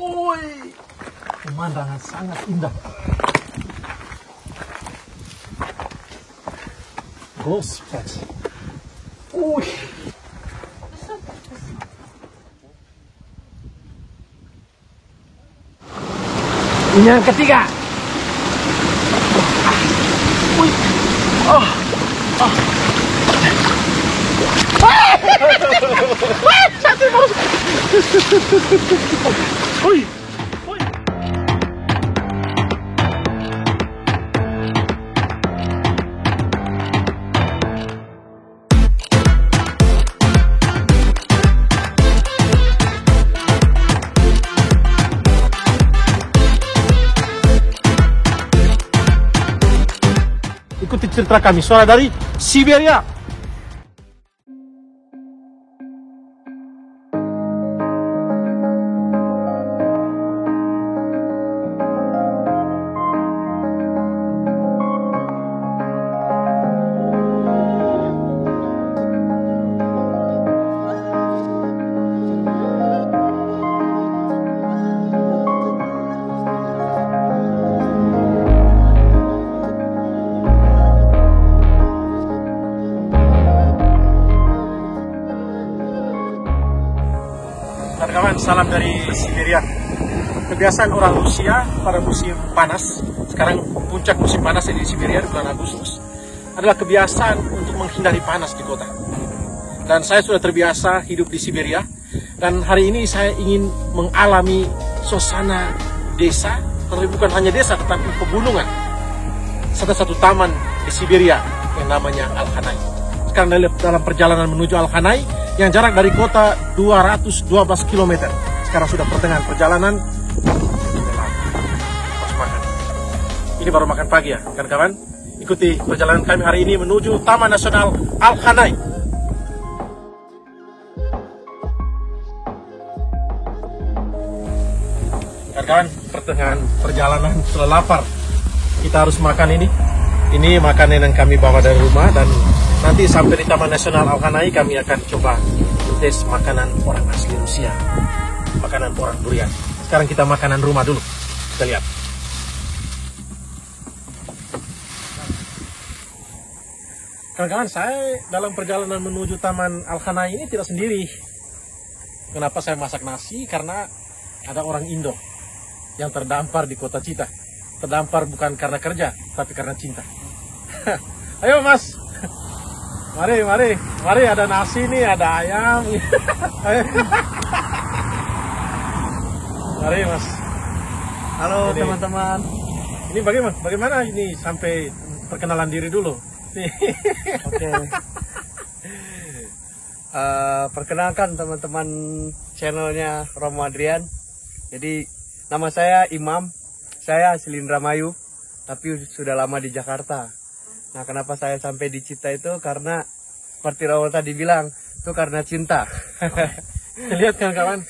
Woi, pemandangan sangat indah. Gospodи. Wih. Ini yang ketiga. Wih. Oh. Oh. Satu bos. Wih. Ikuti cerita kami, suara dari Siberia. Kawan, salam dari Siberia. Kebiasaan orang Rusia pada musim panas, sekarang puncak musim panas di Siberia di bulan Agustus, adalah kebiasaan untuk menghindari panas di kota. Dan saya sudah terbiasa hidup di Siberia, dan hari ini saya ingin mengalami suasana desa, tapi bukan hanya desa tetapi pegunungan. Satu taman di Siberia yang namanya Alkhanai. Sekarang dalam perjalanan menuju Alkhanai yang jarak dari kota 212 km. Sekarang sudah pertengahan perjalanan. Pas makan. Ini baru makan pagi ya, kan kawan? Ikuti perjalanan kami hari ini menuju Taman Nasional Alkhanai. Kan kawan, pertengahan perjalanan sudah lapar. Kita harus makan ini. Ini makanan yang kami bawa dari rumah, dan nanti sampai di Taman Nasional Alkhanai kami akan coba tes makanan orang asli Rusia, makanan orang durian. Sekarang kita makanan rumah dulu, kita lihat. Kawan-kawan, saya dalam perjalanan menuju Taman Alkhanai ini tidak sendiri. Kenapa saya masak nasi? Karena ada orang Indo yang terdampar di kota Chita. Terdampar bukan karena kerja, tapi karena cinta. Ayo mas, mari ada nasi nih, ada ayam. Mari mas. Halo teman-teman. Ini bagaimana ini sampai perkenalan diri dulu. Oke. Perkenalkan teman-teman channelnya Romo Adrian. Jadi nama saya Imam. Saya asli Indramayu, tapi sudah lama di Jakarta. Nah, kenapa saya sampai di Chita itu? Karena seperti Raul tadi bilang, itu karena cinta. Lihat kan kawan,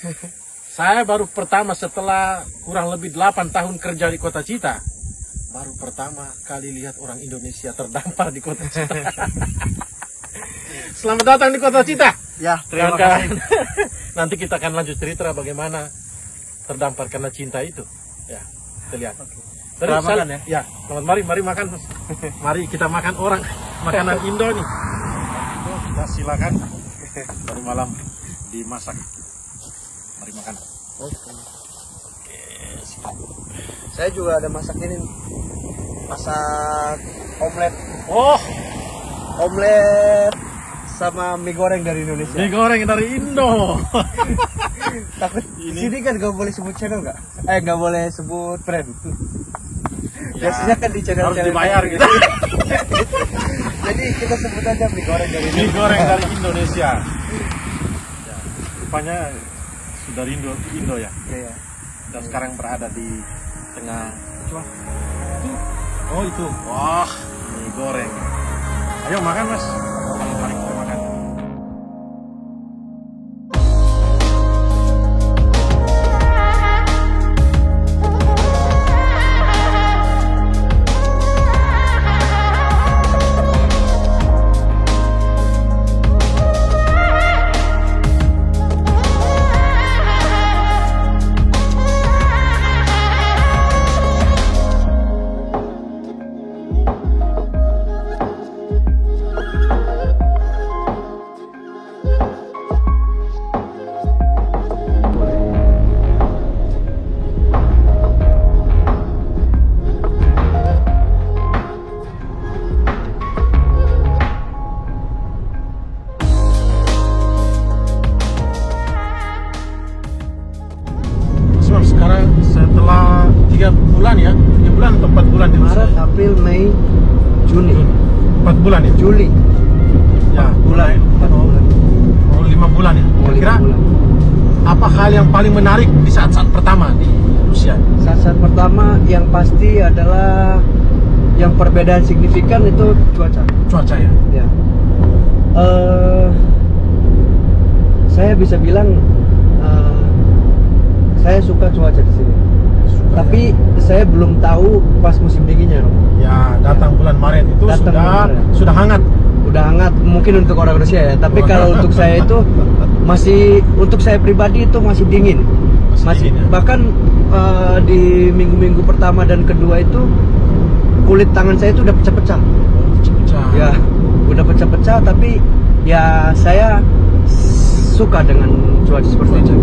saya baru pertama setelah kurang lebih 8 tahun kerja di kota Chita, baru pertama kali lihat orang Indonesia terdampar di kota Chita. Selamat datang di kota Chita. Ya, terima kasih. Nanti kita akan lanjut cerita bagaimana terdampar karena cinta itu. Ya. Kita lihat. Selamat makan ya. Ya, selamat mari makan. Mari kita makan makanan Indo nih. Kita silakan. Baru malam dimasak. Mari makan. Oke, siap. Saya juga ada masak ini. Masak omelet. Oh, omelet sama mie goreng dari Indonesia. Mie goreng dari Indo. Takut di sini kan gak boleh sebut channel nggak? Nggak boleh sebut brand. Ya, biasanya kan di channel harus dibayar gitu. Jadi kita sebut aja mie goreng dari Indonesia. Mie goreng dari Indonesia. Ya, rupanya sudah Indo ya. Iya. Dan sekarang berada di tengah. Coba. Oh itu. Wah, mie goreng. Ayo makan mas. Mari kita makan. bulan ya? 3 bulan atau 4 bulan di Rusia? Maret, April, Mei, Juni. 4 bulan ya? Juli. Ya, 4 bulan. 4 bulan. Oh, 5 bulan ya? Oh, 5 Kira bulan. apa hal yang paling menarik di saat-saat pertama di Rusia? Saat-saat pertama yang pasti adalah yang perbedaan signifikan itu cuaca. Cuaca ya? Ya. Saya bisa bilang saya suka cuaca di sini. Tapi saya belum tahu pas musim dinginnya, Rom. Ya, datang bulan Maret itu sudah hangat. Udah hangat mungkin untuk orang Rusia ya. Tapi kalau untuk saya itu masih, untuk saya pribadi itu masih dingin. Masih dingin, ya? Bahkan di minggu-minggu pertama dan kedua itu kulit tangan saya itu udah pecah-pecah. Pecah-pecah. Ya, udah pecah-pecah, tapi ya saya suka dengan cuaca seperti itu.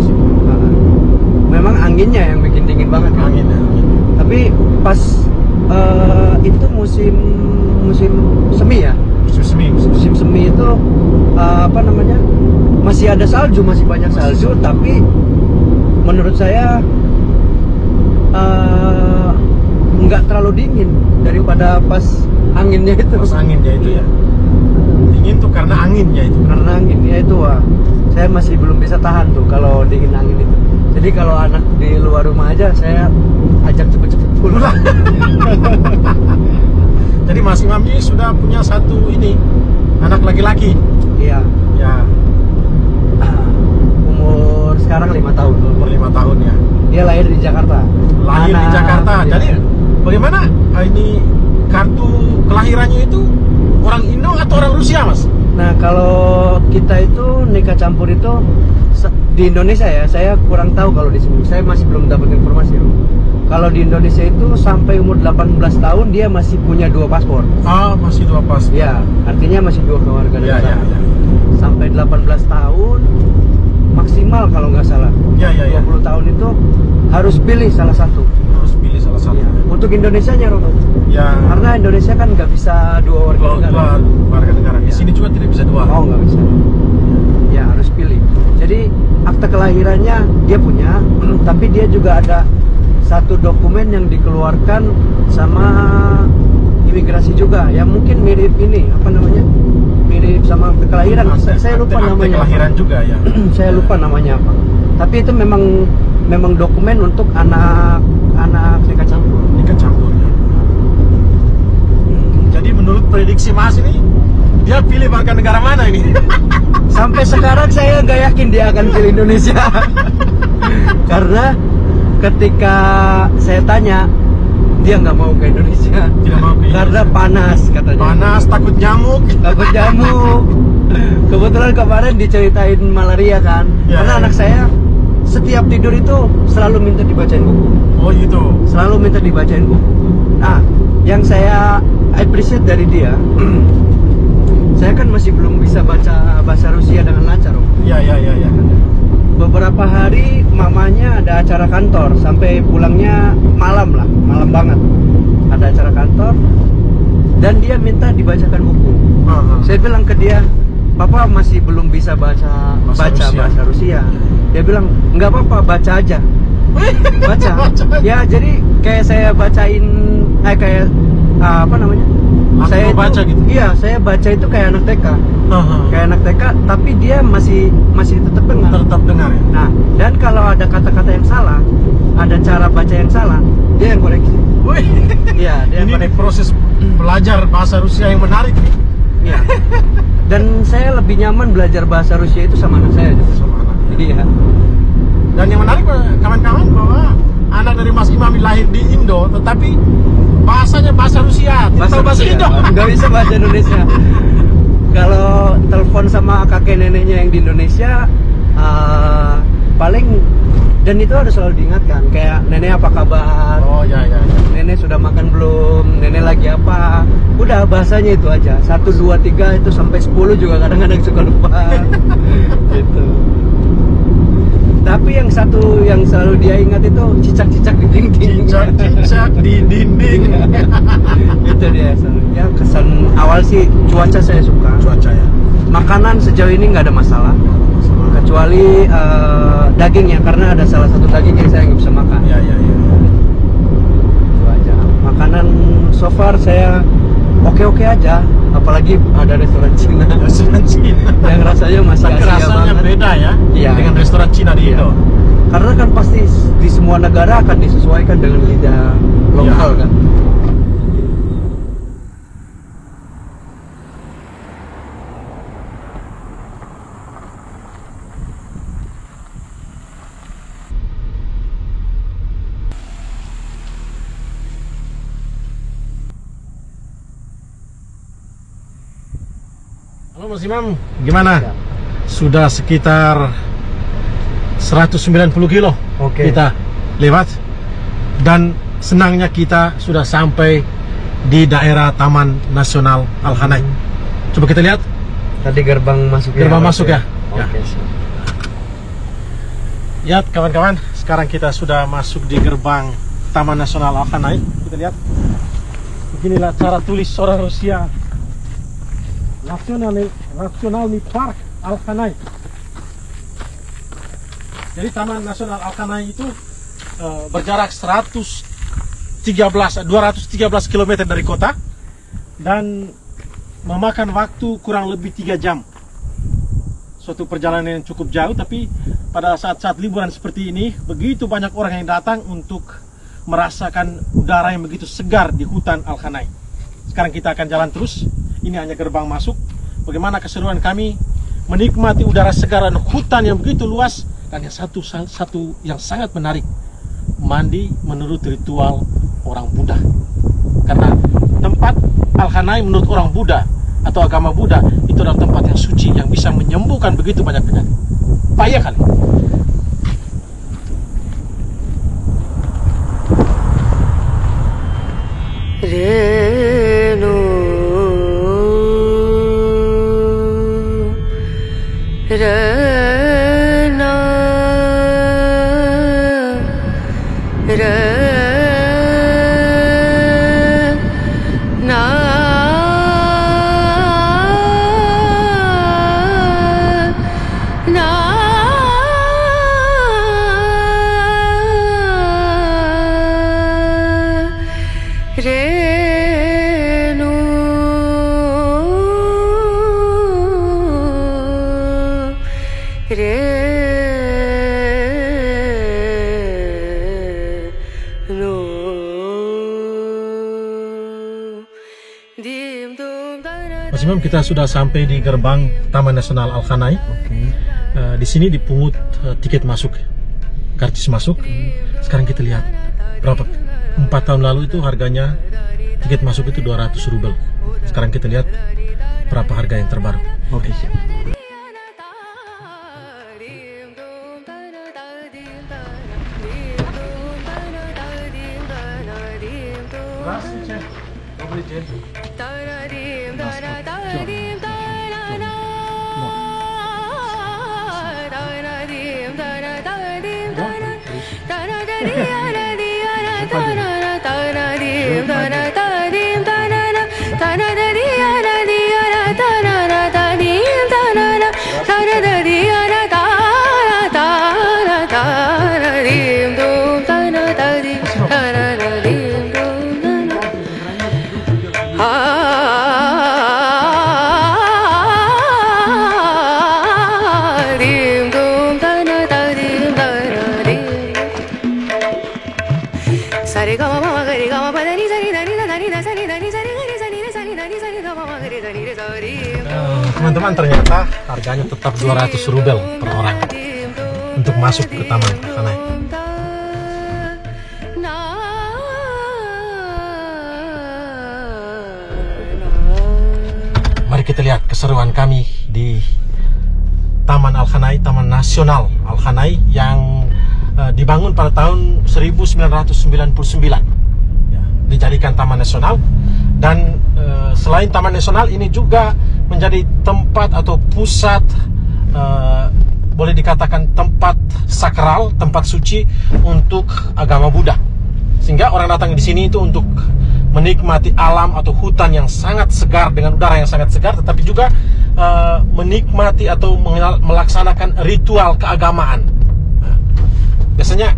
Memang anginnya yang bikin dingin banget kan? Angin ya, angin. Tapi pas itu musim semi ya. Musim semi itu apa namanya? Masih ada salju, masih banyak salju, tapi menurut saya nggak terlalu dingin daripada pas anginnya itu. Pas anginnya itu ya. Dingin tuh karena anginnya itu. Karena anginnya itu, wah, saya masih belum bisa tahan tuh kalau dingin angin itu. Jadi kalau anak di luar rumah aja saya ajak cepet-cepet pulang. Jadi Mas Imam ini sudah punya satu anak laki-laki. Iya. Ya. Umur sekarang 5 tahun. Umur 5 tahun ya. Dia lahir di Jakarta. Lahir di Jakarta. Iya. Jadi bagaimana ini kartu kelahirannya itu orang Indo atau orang Rusia, Mas? Nah, kalau kita itu nikah campur itu di Indonesia ya, saya kurang tahu kalau di sini. Saya masih belum dapat informasi. Kalau di Indonesia itu sampai umur 18 tahun dia masih punya 2 paspor. Ah, masih 2 paspor. Ya, artinya masih 2 kewarganegaraan. Ya. Sampai 18 tahun maksimal kalau nggak salah. Ya. 20 tahun itu harus pilih salah satu. Harus pilih salah satu. Ya. Untuk Indonesianya, Romo. Ya. Karena Indonesia kan nggak bisa 2 warga negara. Dua warga negara. Di sini juga tidak bisa 2. Oh, nggak bisa. Ya, harus pilih. Jadi akte kelahirannya dia punya, tapi dia juga ada satu dokumen yang dikeluarkan sama imigrasi juga, yang mungkin mirip mirip sama akte kelahiran. Saya lupa namanya. Akte kelahiran juga ya. Saya lupa namanya apa. Tapi itu memang dokumen untuk anak nikah campur. Nikah campur ya. Jadi menurut prediksi Mas ini, dia pilih warga negara mana ini? Sampai sekarang saya nggak yakin dia akan pilih Indonesia. Karena ketika saya tanya, dia nggak mau ke Indonesia. Tidak mau ke Indonesia. Karena panas katanya. Panas, takut nyamuk. Takut nyamuk. Kebetulan kemarin diceritain malaria kan. Ya. Karena anak saya setiap tidur itu selalu minta dibacain buku. Oh gitu. Selalu minta dibacain buku. Nah, yang saya appreciate dari dia, saya kan masih belum bisa baca bahasa Rusia dengan lancar, Om. Ya. Beberapa hari mamanya ada acara kantor, sampai pulangnya malam banget. Ada acara kantor dan dia minta dibacakan buku. Saya bilang ke dia, Papa masih belum bisa baca bahasa Rusia. Dia bilang, nggak apa-apa, baca aja. Baca. Ya, jadi kayak saya bacain apa namanya? Saya baca gitu. Iya, saya baca itu kayak anak TK. Kayak anak TK, tapi dia masih tetap dengar. Tetap dengar ya. Nah, dan kalau ada kata-kata yang salah, ada cara baca yang salah, dia yang koreksi. Iya, dia yang Ini koreksi. proses belajar bahasa Rusia yang menarik nih. Iya. Dan saya lebih nyaman belajar bahasa Rusia itu sama anak saya. Sama anak. Iya. Dan yang menarik kawan-kawan bahwa anak dari Mas Imam lahir di Indo, tetapi bahasanya bahasa Rusia, tidak bahasa Indo. Nggak bisa bahasa Indonesia. Kalau telepon sama kakek neneknya yang di Indonesia, paling, dan itu harus selalu diingatkan, kayak nenek apa kabar? Oh ya. Nenek sudah makan belum? Nenek lagi apa? Udah, bahasanya itu aja. 1, 2, 3 itu sampai 10 juga kadang-kadang suka lupa. Gitu. Tapi yang satu yang selalu dia ingat itu cicak-cicak di dinding. Cicak di dinding. Itu dia selalu. Ya, kesan awal sih cuaca saya suka. Cuaca ya. Makanan sejauh ini nggak ada masalah. Kecuali dagingnya, karena ada salah satu daging yang saya nggak bisa makan. Ya. makanan so far saya oke-oke aja, apalagi ada restoran Cina. Restoran Cina Yang rasanya masih tapi Asia rasanya banget. beda ya, Iya. dengan restoran Cina di Iya. Indo. Karena kan pasti di semua negara akan disesuaikan dengan lidah lokal Iya. kan. Halo Mas Imam, gimana? Ya. Sudah sekitar 190 kilo Oke. kita lewat, dan senangnya kita sudah sampai di daerah Taman Nasional Al-Khanai. Coba kita lihat. Tadi gerbang masuk Gerbang masuk ya? Oke. Ya kawan-kawan, sekarang kita sudah masuk di gerbang Taman Nasional Al-Khanai. Kita lihat. Beginilah cara tulis orang Rusia. Nationalny Park Al-Khanai. Jadi Taman Nasional Al-Khanai itu berjarak 213 km dari kota dan memakan waktu kurang lebih 3 jam. Suatu perjalanan yang cukup jauh, tapi pada saat-saat liburan seperti ini begitu banyak orang yang datang untuk merasakan udara yang begitu segar di hutan Al-Khanai. Sekarang kita akan jalan terus. Ini hanya gerbang masuk. Bagaimana keseruan kami menikmati udara segar dan hutan yang begitu luas. Dan yang satu yang sangat menarik, mandi menurut ritual orang Buddha. Karena tempat Al-Khanai menurut orang Buddha atau agama Buddha itu adalah tempat yang suci, yang bisa menyembuhkan begitu banyak penyakit. Payah kali. Mas Imam, kita sudah sampai di gerbang Taman Nasional Al-Khanai. Di sini dipungut tiket masuk, karcis masuk. Sekarang kita lihat berapa. 4 tahun lalu itu harganya tiket masuk itu 200 rubel. Sekarang kita lihat berapa harga yang terbaru. Oke, siap. Teman-teman, ternyata harganya tetap 200 rubel per orang untuk masuk ke Taman Al-Khanai. Mari kita lihat keseruan kami di Taman Al-Khanai, Taman Nasional Al-Khanai yang dibangun pada tahun 1999, dijadikan Taman Nasional. Dan selain Taman Nasional, ini juga menjadi tempat atau pusat, boleh dikatakan tempat sakral, tempat suci untuk agama Buddha. Sehingga orang datang di sini itu untuk menikmati alam atau hutan yang sangat segar dengan udara yang sangat segar, tetapi juga menikmati atau melaksanakan ritual keagamaan. Biasanya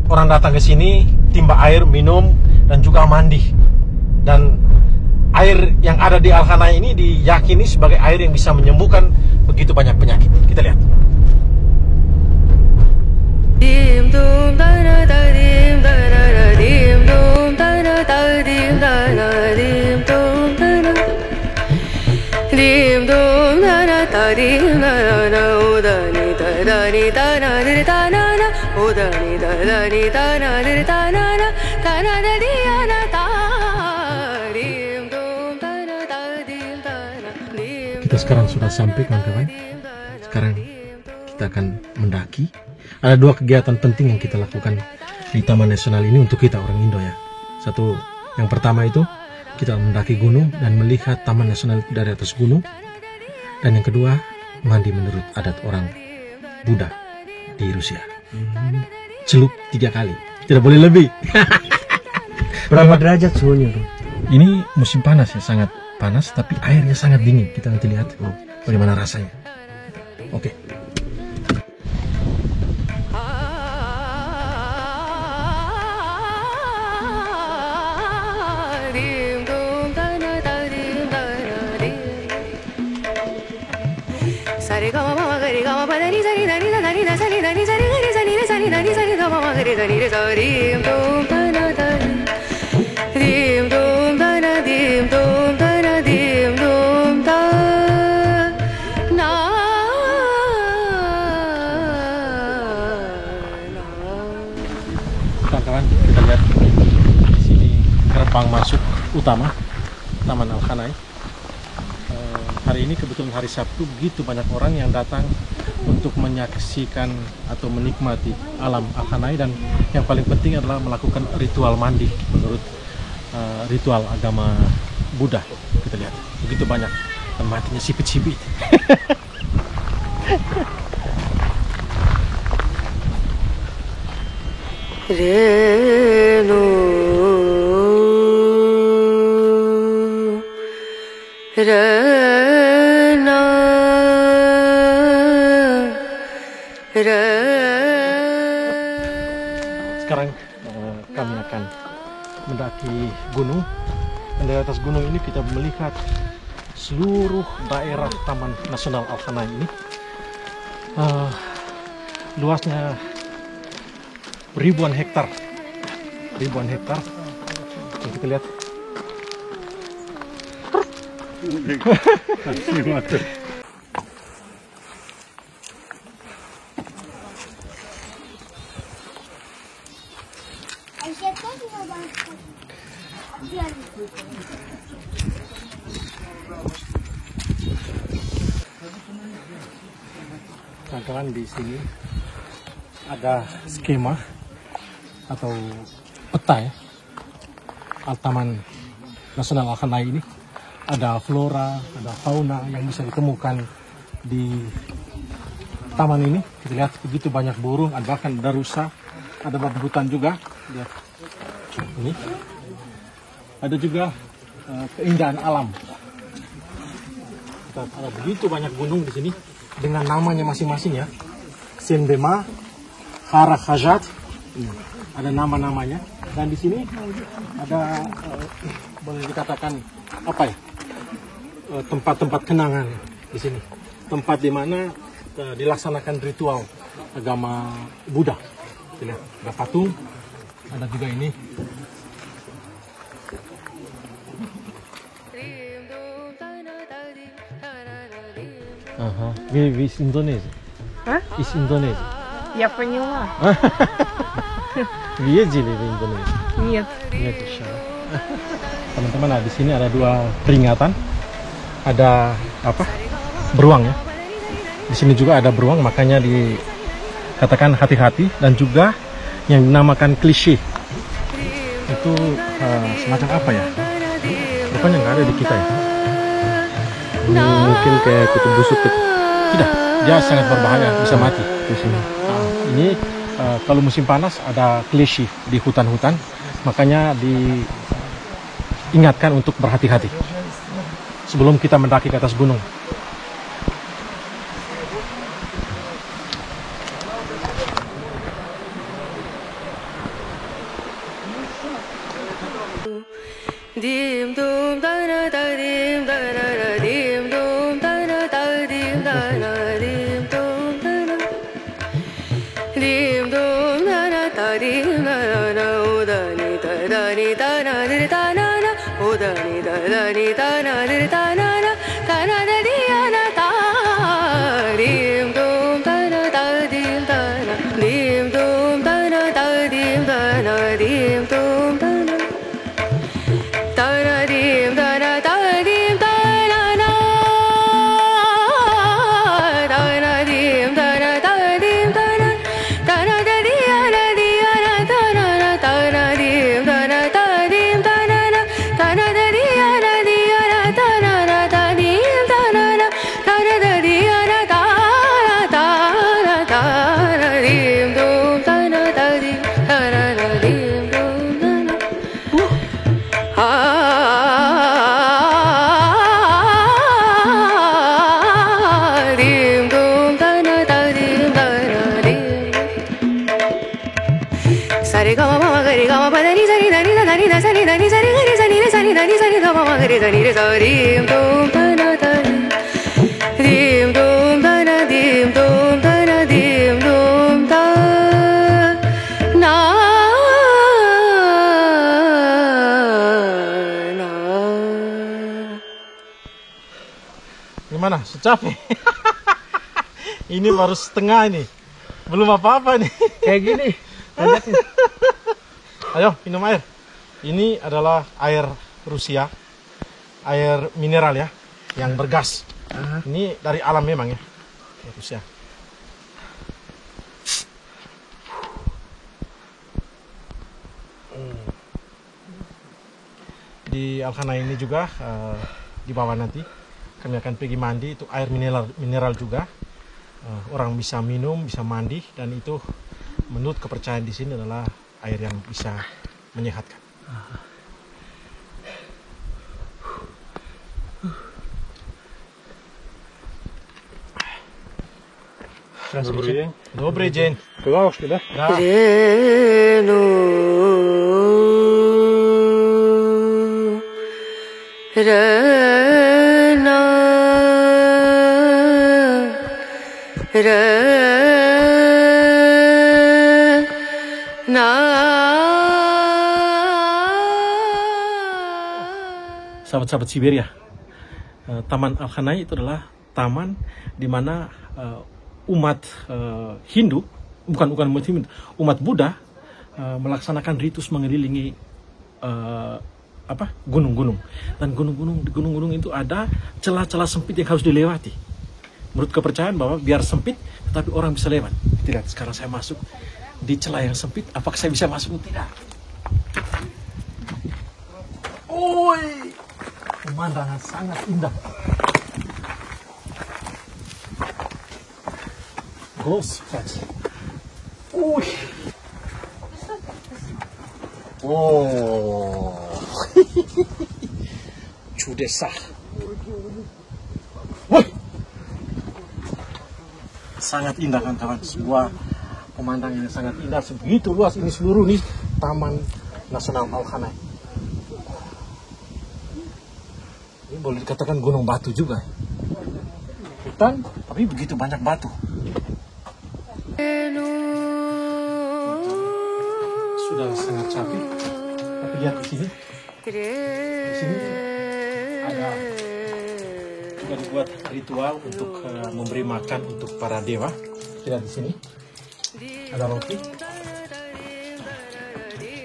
orang datang ke sini timba air, minum, dan juga mandi. Dan air yang ada di Al-Khanai ini diyakini sebagai air yang bisa menyembuhkan begitu banyak penyakit. Kita lihat. Kita sekarang sudah sampai, kawan-kawan. Sekarang kita akan mendaki. Ada dua kegiatan penting yang kita lakukan di Taman Nasional ini untuk kita orang Indo ya. Satu, yang pertama itu kita mendaki gunung dan melihat Taman Nasional dari atas gunung. Dan yang kedua, mandi menurut adat orang Buddha di Rusia. Celup 3 kali, tidak boleh lebih. Berapa derajat suhunya tuh? Ini musim panas ya, sangat panas, tapi airnya sangat dingin. Kita nanti lihat bagaimana rasanya. Oke. Kawan-kawan, kita lihat di sini gerbang masuk utama Taman Al-Khanai. Hari ini kebetulan hari Sabtu, begitu banyak orang yang datang untuk menyaksikan atau menikmati alam Al-Khanai, dan yang paling penting adalah melakukan ritual mandi menurut ritual agama Buddha. Kita lihat begitu banyak, dan matinya sipit-sipit. Renu Rena Sekarang kami akan mendaki gunung, dan dari atas gunung ini kita melihat seluruh daerah Taman Nasional Al-Khanai ini. Luasnya ribuan hektar. Yang kita lihat. Kawan-kawan, di sini ada skema atau peta ya, Taman Nasional Al-Khanai ini. Ada flora, ada fauna yang bisa ditemukan di taman ini. Kita lihat begitu banyak burung, bahkan ada rusa, ada babi hutan juga. Lihat ini, ada juga keindahan alam. Kita ada begitu banyak gunung di sini dengan namanya masing-masing ya. Senbema, Hara Khajat, ada nama-namanya. Dan di sini ada boleh dikatakan apa ya, tempat-tempat kenangan di sini, tempat di mana dilaksanakan ritual agama Buddha. Lihat, ada patung, ada juga ini. Is Indonesia? Hah? Is Indonesia? Я поняла. Ездили в Indonesia? Нет. Нет еще. Teman-teman, nah di sini ada dua peringatan. Ada apa? Beruang ya. Di sini juga ada beruang, makanya dikatakan hati-hati, dan juga yang dinamakan klise. Itu semacam apa ya? Rupanya nggak ada di kita ya. Mungkin kayak kutu busuk gitu. Tidak, dia sangat berbahaya, bisa mati di sini. Nah, ini kalau musim panas ada klise di hutan-hutan, makanya diingatkan untuk berhati-hati sebelum kita mendaki ke atas gunung. dim dum da na da dim da na na dim dum da na da dim da na dim dum da na dim dum da na da dim da na o da ni da na di da na na o da ni da na di da na na da di na da dim dum da na da dim da na dim dum da na da dim da na dim dum da na da na dim da na da dim da na na da na dim da na da dim da na da na da di na da na na da na dim da na da dim da na na da na da di na da na na da dim da na na da na da di na da na da na dim dum da na da di da na na dim dum da na dim dum da na da dim da na dim sare ga ma ga ri ga ma pa da ni sa ni da ni da ni da sa ni da ni sa ni ga ri sa ni da sa ni da ni sa ni da ma ga ri sa ni sa dim dum da na da dim dum da na dim dum da na dim dum da na na. Gimana? Secapek? Ini baru setengah ini. Belum apa-apa nih. Kayak gini. Lanjutin. Ayo, minum air. Ini adalah air Rusia. Air mineral ya, yang bergas. Ini dari alam memang ya. Air Rusia. Di Alkhana ini juga di bawah nanti kami akan pergi mandi, itu air mineral juga. Orang bisa minum, bisa mandi, dan itu menurut kepercayaan di sini adalah air yang bisa menyehatkan. Добрый день. Добрый день. Плавушки, да? Да. Sahabat-sahabat Siberia, Taman Alkhanai itu adalah taman di mana umat Hindu, bukan umat Hindu, umat Buddha melaksanakan ritus mengelilingi gunung-gunung. Dan gunung-gunung itu ada celah-celah sempit yang harus dilewati. Menurut kepercayaan bahwa biar sempit, tetapi orang bisa lewat. Lihat, sekarang saya masuk di celah yang sempit. Apakah saya bisa masuk? Tidak. Oi, pemandangan sangat indah. Close friends. Ui. Oh. Cudesa. Woi. Sangat indah kan kawan, sebuah pemandangan yang sangat indah, sebegitu luas ini seluruh nih Taman Nasional Alkhanai. Ini boleh dikatakan gunung batu juga. Hutan, tapi begitu banyak batu. Sudah sangat capek, tapi lihat di sini. Di sini ada sudah dibuat ritual untuk memberi makan untuk para dewa. Lihat di sini ada roti.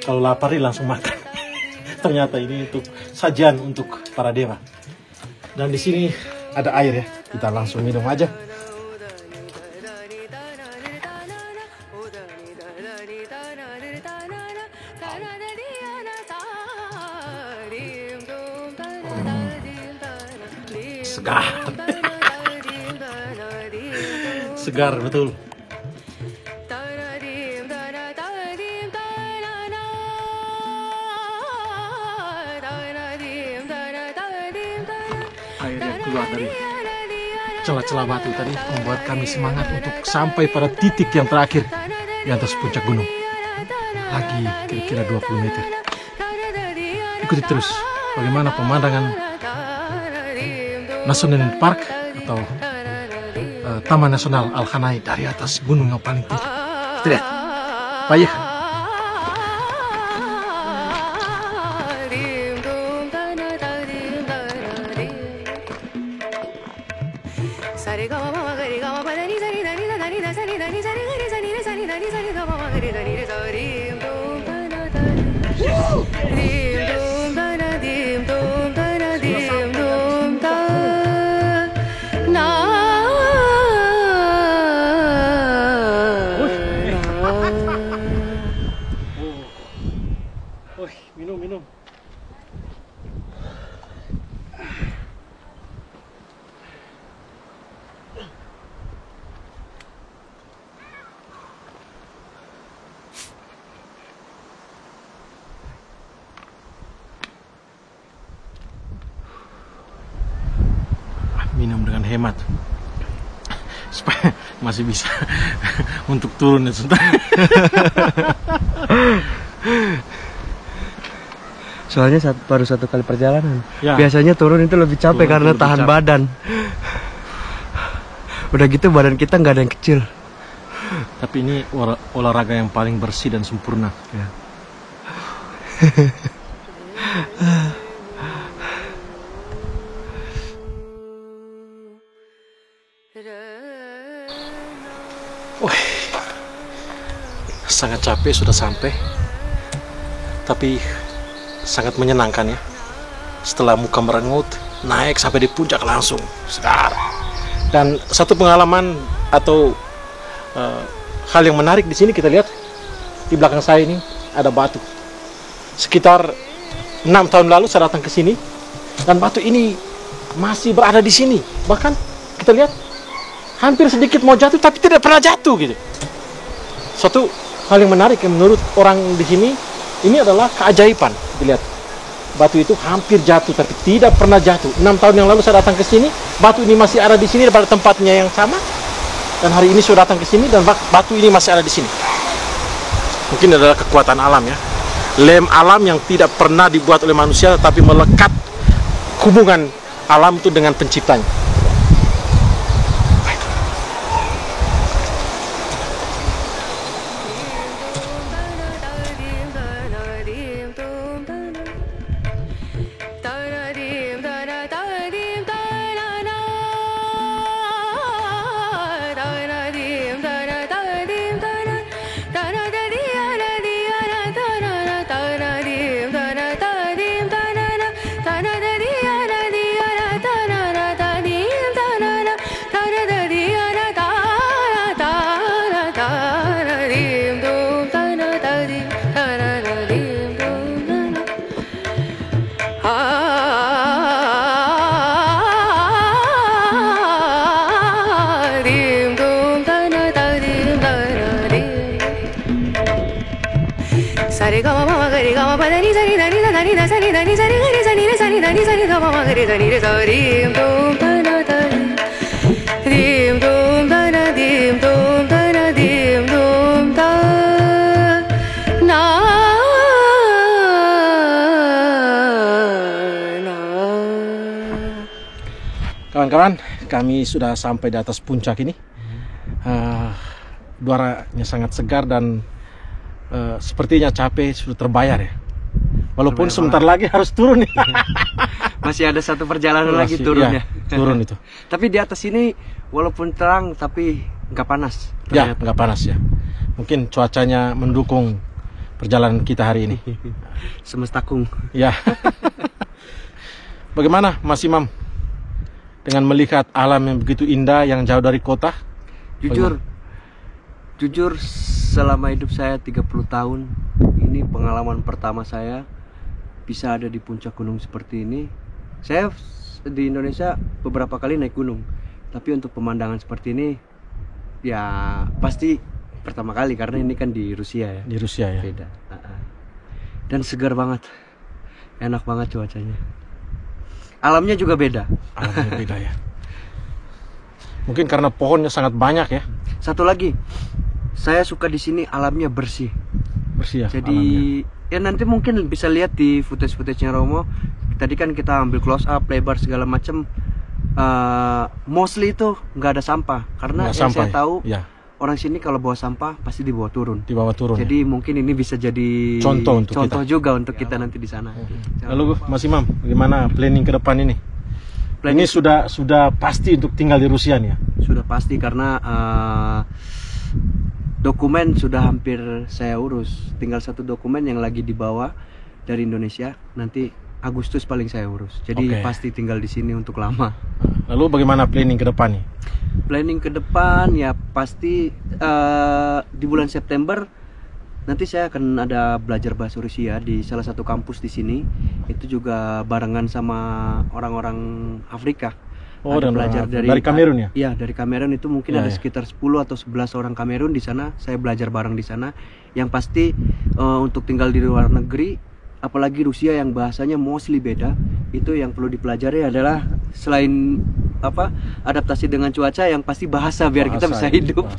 Kalau lapar langsung makan. Ternyata ini untuk sajian untuk para dewa. Dan di sini ada air ya. Kita langsung minum aja. Segar. Segar betul. Air yang keluar dari celah-celah batu tadi membuat kami semangat untuk sampai pada titik yang terakhir di atas puncak gunung. Lagi kira-kira 20 meter. Ikuti terus bagaimana pemandangan National Park atau Taman Nasional Al-Khanai dari atas gunung yang paling tinggi. Kita lihat, bayangkan. Minum. Minum dengan hemat supaya masih bisa untuk turun sebentar. Soalnya baru satu kali perjalanan. Ya. Biasanya turun itu lebih capek karena tahan badan. Udah gitu badan kita nggak ada yang kecil. Tapi ini olahraga yang paling bersih dan sempurna. Ya. Sangat capek sudah sampai, tapi sangat menyenangkan ya. Setelah muka merengut, naik sampai di puncak langsung segar. Dan satu pengalaman atau hal yang menarik di sini, kita lihat di belakang saya ini ada batu. Sekitar 6 tahun lalu saya datang ke sini dan batu ini masih berada di sini. Bahkan kita lihat hampir sedikit mau jatuh tapi tidak pernah jatuh gitu. Suatu hal yang menarik yang menurut orang di sini ini adalah keajaiban. Dilihat, batu itu hampir jatuh tapi tidak pernah jatuh. 6 tahun yang lalu saya datang ke sini, batu ini masih ada di sini pada tempatnya yang sama. Dan hari ini saya datang ke sini dan batu ini masih ada di sini. Mungkin adalah kekuatan alam ya. Lem alam yang tidak pernah dibuat oleh manusia tapi melekat hubungan alam itu dengan penciptanya. Kawan-kawan, kami sudah sampai di atas puncak ini. Udaranya sangat segar dan sepertinya capek sudah terbayar ya. Walaupun sebentar lagi harus turun nih. Masih ada satu perjalanan lagi turunnya. Ya, turun itu. Tapi di atas ini walaupun terang tapi nggak panas. Ya, nggak panas ya. Mungkin cuacanya mendukung perjalanan kita hari ini. Semestakung. Ya. Bagaimana Mas Imam dengan melihat alam yang begitu indah yang jauh dari kota? Jujur selama hidup saya 30 tahun ini pengalaman pertama saya bisa ada di puncak gunung seperti ini. Saya di Indonesia beberapa kali naik gunung, tapi untuk pemandangan seperti ini ya pasti pertama kali karena ini kan di Rusia ya. Di Rusia ya. Beda. Dan segar banget, enak banget cuacanya. Alamnya juga beda. Alamnya beda ya. Mungkin karena pohonnya sangat banyak ya. Satu lagi, saya suka di sini alamnya bersih. Bersih ya. Jadi alamnya. Ya nanti mungkin bisa lihat di footage-nya Romo. tadi kan kita ambil close up, lebar segala macam, mostly itu nggak ada sampah karena yang saya tahu orang sini kalau bawa sampah pasti dibawa turun. Jadi mungkin ini bisa jadi contoh juga untuk kita nanti di sana. Lalu Mas Imam, bagaimana planning ke depan ini? Ini sudah pasti untuk tinggal di Rusia nih ya? Sudah pasti karena dokumen sudah hampir saya urus. Tinggal satu dokumen yang lagi dibawa dari Indonesia. Nanti Agustus paling saya urus. Jadi pasti tinggal di sini untuk lama. Lalu bagaimana planning ke depan nih? Planning ke depan ya pasti di bulan September nanti saya akan ada belajar bahasa Rusia di salah satu kampus di sini. Itu juga barengan sama orang-orang Afrika. Ada belajar dari Kamerun ya? Iya, dari Kamerun itu mungkin ada sekitar 10 atau 11 orang Kamerun di sana. Saya belajar bareng di sana. Yang pasti untuk tinggal di luar negeri, apalagi Rusia yang bahasanya mostly beda, itu yang perlu dipelajari adalah selain adaptasi dengan cuaca, yang pasti bahasa biar kita bisa hidup.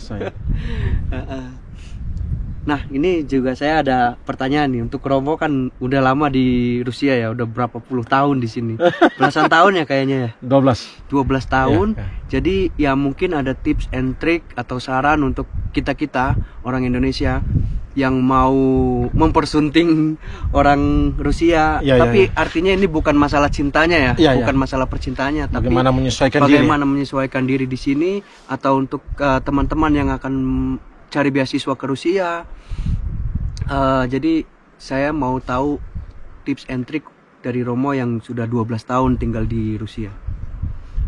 Nah, ini juga saya ada pertanyaan nih untuk Romo, kan udah lama di Rusia ya, udah berapa puluh tahun di sini. Belasan tahun ya kayaknya ya. 12 tahun. Jadi ya mungkin ada tips and trick atau saran untuk kita orang Indonesia yang mau mempersunting orang Rusia. Tapi artinya ini bukan masalah cintanya ya, bukan masalah percintaannya, tapi bagaimana menyesuaikan diri di sini, atau untuk teman-teman yang akan cari beasiswa ke Rusia. Jadi saya mau tahu tips and trick dari Romo yang sudah 12 tahun tinggal di Rusia.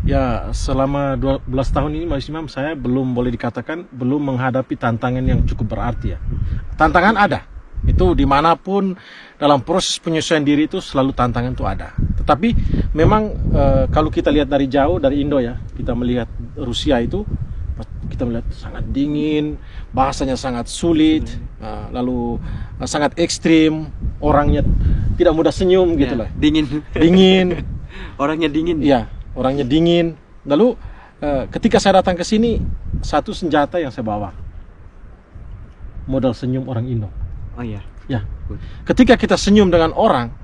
Ya, selama 12 tahun ini Mas Imam, saya belum boleh dikatakan belum menghadapi tantangan yang cukup berarti ya. Tantangan ada, itu dimanapun dalam proses penyesuaian diri itu selalu tantangan itu ada. Tetapi memang kalau kita lihat dari jauh, dari Indo ya, kita melihat Rusia itu, kita melihat sangat dingin, bahasanya sangat sulit, lalu sangat ekstrim, orangnya tidak mudah senyum gitu lah. Dingin. Orangnya dingin. Iya, orangnya dingin. Lalu ketika saya datang ke sini, satu senjata yang saya bawa, modal senyum orang Indo. Oh iya. Ya. Ketika kita senyum dengan orang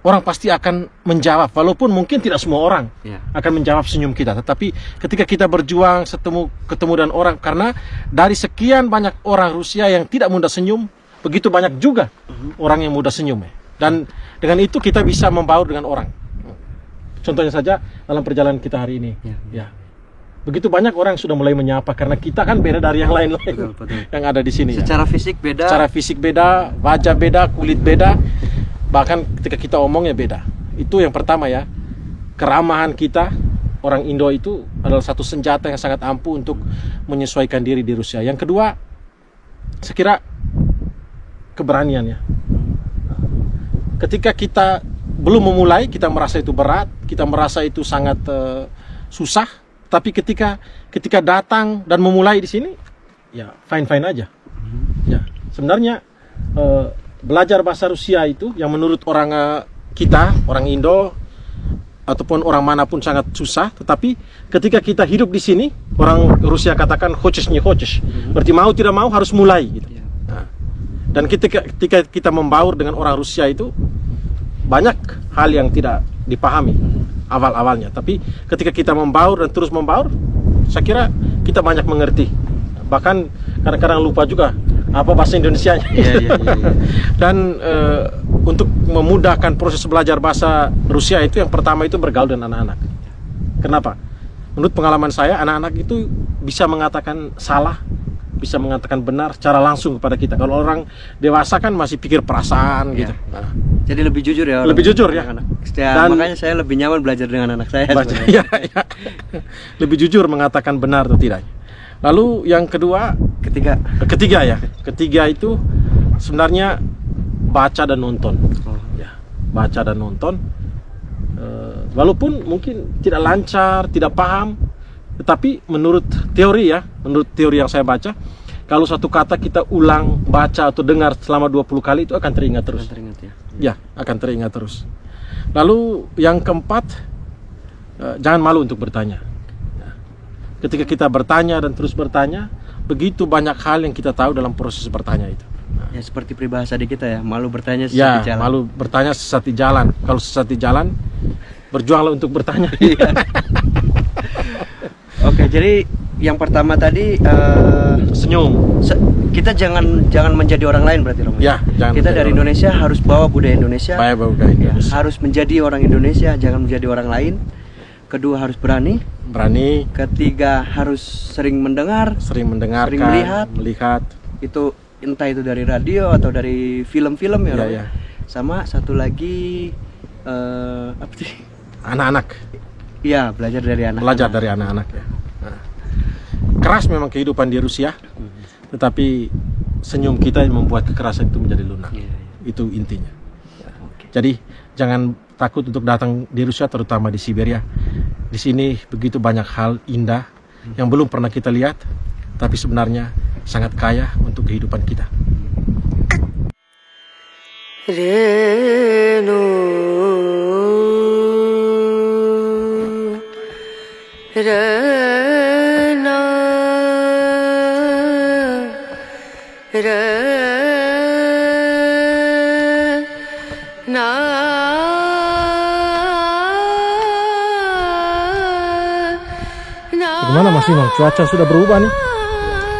pasti akan menjawab, walaupun mungkin tidak semua orang akan menjawab senyum kita. Tetapi ketika kita berjuang ketemu dengan orang, karena dari sekian banyak orang Rusia yang tidak mudah senyum, begitu banyak juga orang yang mudah senyum. Dan dengan itu kita bisa membaur dengan orang. Contohnya saja dalam perjalanan kita hari ini. Begitu banyak orang sudah mulai menyapa, karena kita kan beda dari yang lain-lain yang ada di sini. Secara fisik beda. Secara fisik beda, wajah beda, kulit beda. Bahkan ketika kita omongnya beda. Itu yang pertama ya. Keramahan kita, orang Indo itu adalah satu senjata yang sangat ampuh untuk menyesuaikan diri di Rusia. Yang kedua, saya kira keberanian ya. Ketika kita belum memulai, kita merasa itu berat, kita merasa itu sangat susah. Tapi ketika datang dan memulai di sini, ya fine-fine aja. Ya, sebenarnya belajar bahasa Rusia itu yang menurut orang orang Indo ataupun orang manapun sangat susah, tetapi ketika kita hidup di sini, orang Rusia katakan хочешь не хочешь, berarti mau tidak mau harus mulai gitu. Nah, dan ketika kita membaur dengan orang Rusia itu, banyak hal yang tidak dipahami awal-awalnya, tapi ketika kita membaur dan terus membaur, saya kira kita banyak mengerti. Bahkan kadang-kadang lupa juga apa bahasa Indonesianya. Dan untuk memudahkan proses belajar bahasa Rusia itu, yang pertama itu bergaul dengan anak-anak. Kenapa? Menurut pengalaman saya, anak-anak itu bisa mengatakan salah, bisa mengatakan benar secara langsung kepada kita. Kalau orang dewasa kan masih pikir perasaan gitu. Nah, jadi lebih jujur ya. Lebih jujur ya. Dan makanya saya lebih nyaman belajar dengan anak saya. Lebih jujur mengatakan benar atau tidak. Lalu yang kedua, ketiga itu sebenarnya baca dan nonton. Baca dan nonton. Walaupun mungkin tidak lancar, tidak paham, tetapi menurut teori yang saya baca, kalau satu kata kita ulang, baca atau dengar selama 20 kali, itu akan teringat terus. Akan teringat terus. Lalu yang keempat, jangan malu untuk bertanya. Ketika kita bertanya dan terus bertanya, begitu banyak hal yang kita tahu dalam proses bertanya itu. Nah, Ya seperti peribahasa di kita ya, malu bertanya sesat Ya, di jalan. malu bertanya sesat di jalan. Kalau sesat di jalan, berjuanglah untuk bertanya. Oke, jadi yang pertama tadi Senyum. kita jangan menjadi orang lain berarti Romo. Ya, jangan Kita menjadi dari orang. Indonesia harus bawa budaya Indonesia. Baik, budaya Indonesia. Harus menjadi orang Indonesia, jangan menjadi orang lain. Kedua harus berani. Berani, Ketiga harus sering mendengar. sering mendengarkan, Sering melihat. Itu entah itu dari radio atau dari film-film ya, Ya, Romo. ya. Sama satu lagi apa sih? Anak-anak, Iya, belajar dari anak. belajar dari anak-anak ya. Nah, keras memang kehidupan di Rusia, tetapi senyum kita yang membuat kekerasan itu menjadi lunak. Iya, iya. Itu intinya. Oke. Jadi jangan takut untuk datang di Rusia, terutama di Siberia. Di sini begitu banyak hal indah yang belum pernah kita lihat, tapi sebenarnya sangat kaya untuk kehidupan kita. Renu Rena Rena Bagaimana Mas Imam? Cuaca sudah berubah nih.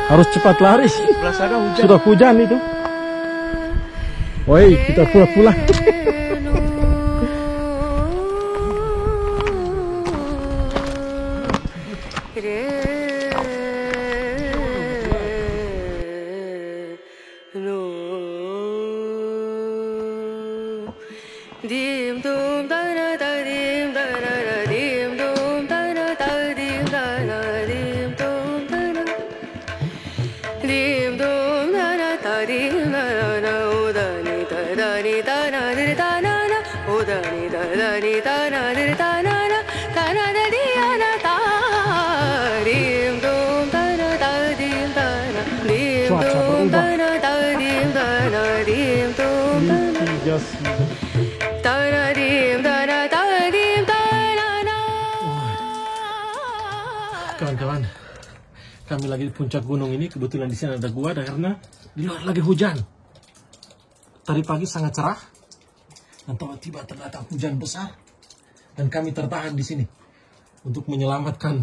Harus cepat lari. Sebelah sana hujan. Sudah hujan itu. Woi, kita pulang. Dim dum da na da dim da na da dim dum da na da dim da na dim dum da na dim dum da na da dim da na o da ni da na di da na na o da ni da na di da na da di ya na ta dim dum da na da dim da na dim dum da na da dim da na dim dum da na Kawan-kawan, kami lagi di puncak gunung ini. Kebetulan di sini ada gua, karena di luar lagi hujan. Tadi pagi sangat cerah, dan tiba-tiba terdatang hujan besar, dan kami tertahan di sini untuk menyelamatkan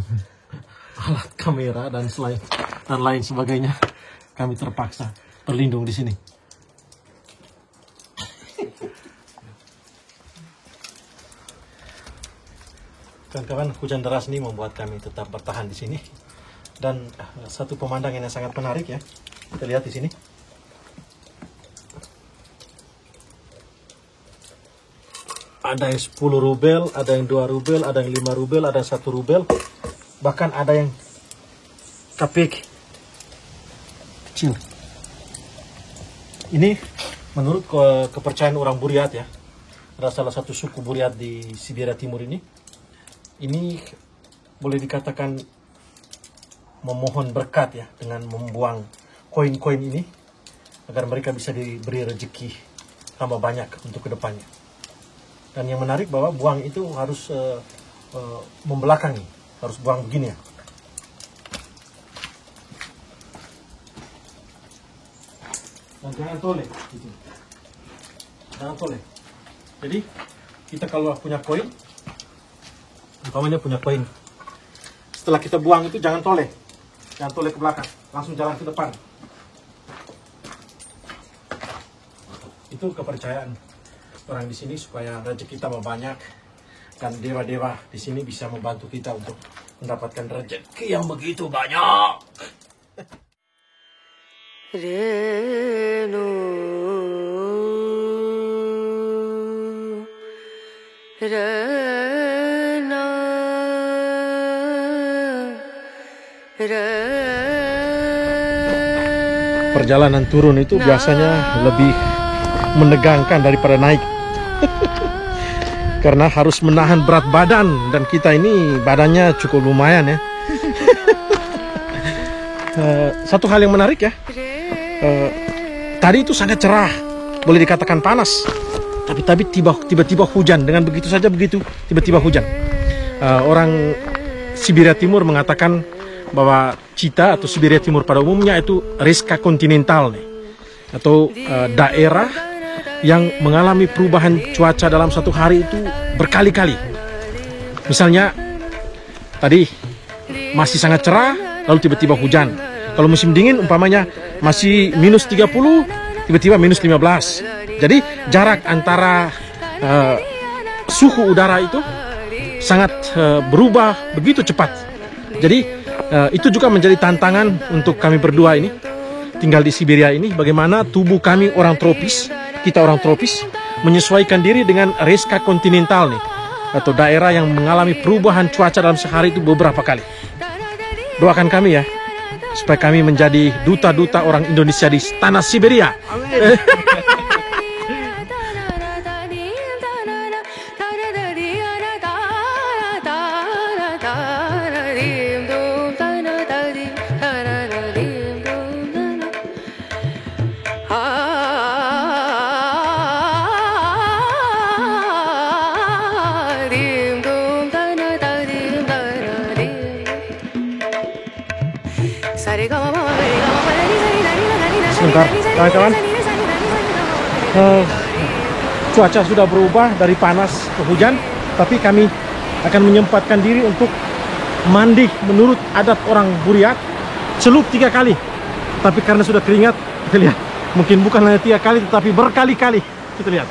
alat kamera dan lain sebagainya. Kami terpaksa berlindung di sini. Kawan-kawan, hujan deras ini membuat kami tetap bertahan di sini. Dan satu pemandangan yang sangat menarik ya. Kita lihat di sini. Ada yang 10 rubel, ada yang 2 rubel, ada yang 5 rubel, ada yang 1 rubel. Bahkan ada yang kapik kecil. Ini menurut kepercayaan orang Buryat ya. Ada salah satu suku Buryat di Siberia Timur ini. Ini boleh dikatakan memohon berkat ya, dengan membuang koin-koin ini agar mereka bisa diberi rezeki tambah banyak untuk kedepannya. Dan yang menarik bahwa buang itu harus membelakangi, harus buang begini ya. Dan jangan toleh gitu. Jangan toleh. Jadi kita kalau punya koin, umpamanya punya koin, setelah kita buang itu jangan toleh ke belakang, langsung jalan ke depan. Itu kepercayaan orang di sini supaya rezeki kita banyak, dan dewa-dewa di sini bisa membantu kita untuk mendapatkan rezeki yang begitu banyak. Renu Rena Perjalanan turun itu biasanya lebih menegangkan daripada naik. Karena harus menahan berat badan, dan kita ini badannya cukup lumayan ya. Satu hal yang menarik ya, tadi itu sangat cerah, boleh dikatakan panas, tapi tiba-tiba hujan. Dengan begitu saja tiba-tiba hujan. Orang Siberia Timur mengatakan bahwa Chita atau Siberia Timur pada umumnya itu Reska kontinental nih. atau daerah yang mengalami perubahan cuaca dalam satu hari itu berkali-kali. Misalnya tadi masih sangat cerah, lalu tiba-tiba hujan. Kalau musim dingin umpamanya masih minus 30, tiba-tiba minus 15. Jadi jarak antara suhu udara itu sangat berubah begitu cepat. Jadi itu juga menjadi tantangan untuk kami berdua ini tinggal di Siberia ini, bagaimana tubuh kami kita orang tropis menyesuaikan diri dengan reska kontinental nih, atau daerah yang mengalami perubahan cuaca dalam sehari itu beberapa kali. Doakan kami ya, supaya kami menjadi duta-duta orang Indonesia di tanah Siberia. Amin. Sebentar, kawan-kawan. Cuaca sudah berubah dari panas ke hujan, tapi kami akan menyempatkan diri untuk mandi menurut adat orang Buriat, celup 3 kali. Tapi karena sudah keringat, kita lihat, mungkin bukan hanya 3 kali, tetapi berkali-kali. Kita lihat.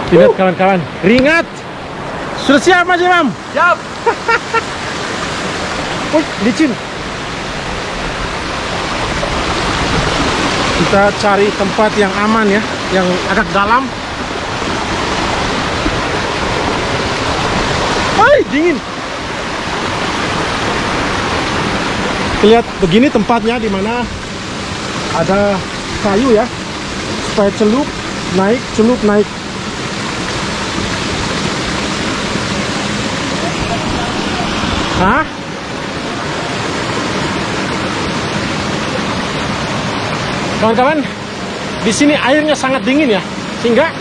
Lihat kawan-kawan, keringat. Sudah siap Mas Imam? Siap. Oh, licin. Kita cari tempat yang aman ya, yang agak dalam. Hai, dingin. Lihat begini tempatnya, di mana ada kayu ya, supaya celup naik. Hah? Kawan-kawan, di sini airnya sangat dingin ya, sehingga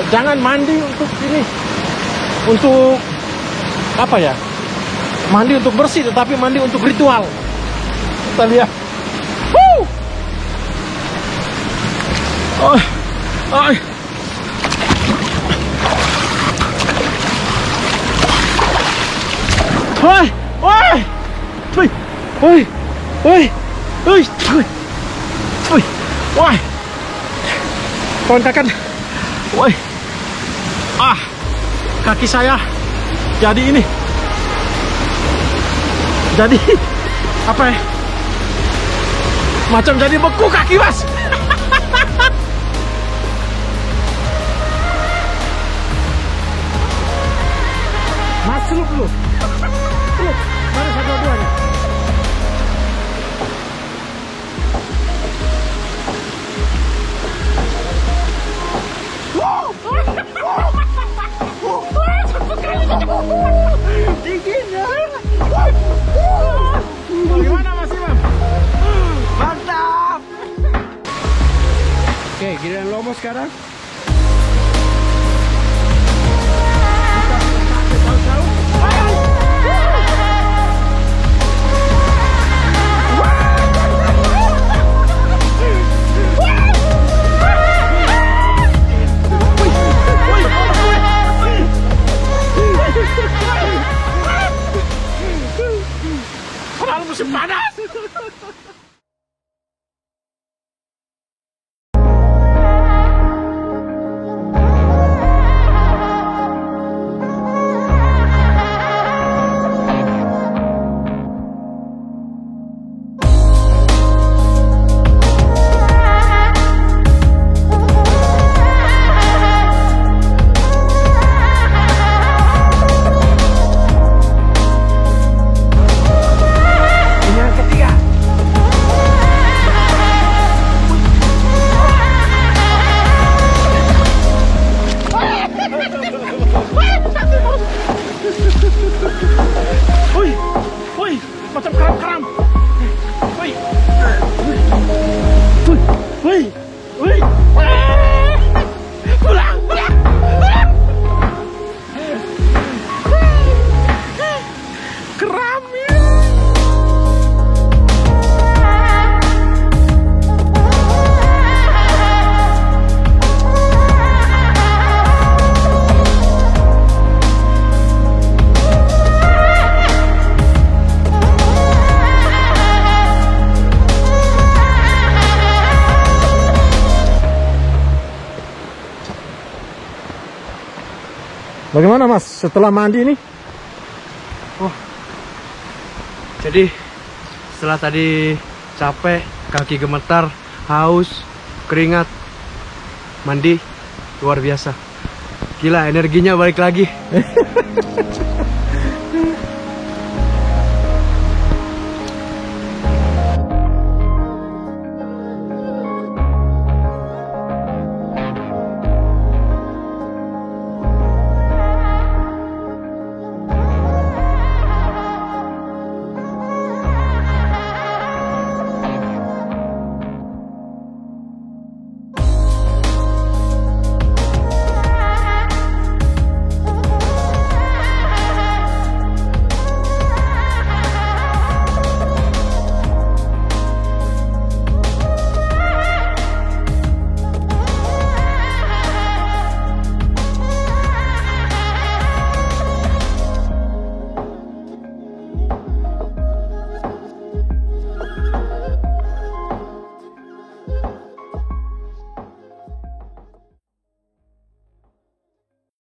jangan mandi untuk ini, untuk apa ya? Mandi untuk bersih, tetapi mandi untuk ritual. Kita lihat. Woi, kawan kakak, kaki saya jadi ini, jadi apa ya? Macam jadi beku kaki mas. Mas celup dulu. Mana satu-duanya? Dingin ya. Bagaimana Mas Imam? Mantap. Oke, giliran Lomo sekarang. Padahal musim panas. Bagaimana Mas setelah mandi ini? Jadi setelah tadi capek, kaki gemetar, haus, keringat, mandi luar biasa. Gila, energinya balik lagi.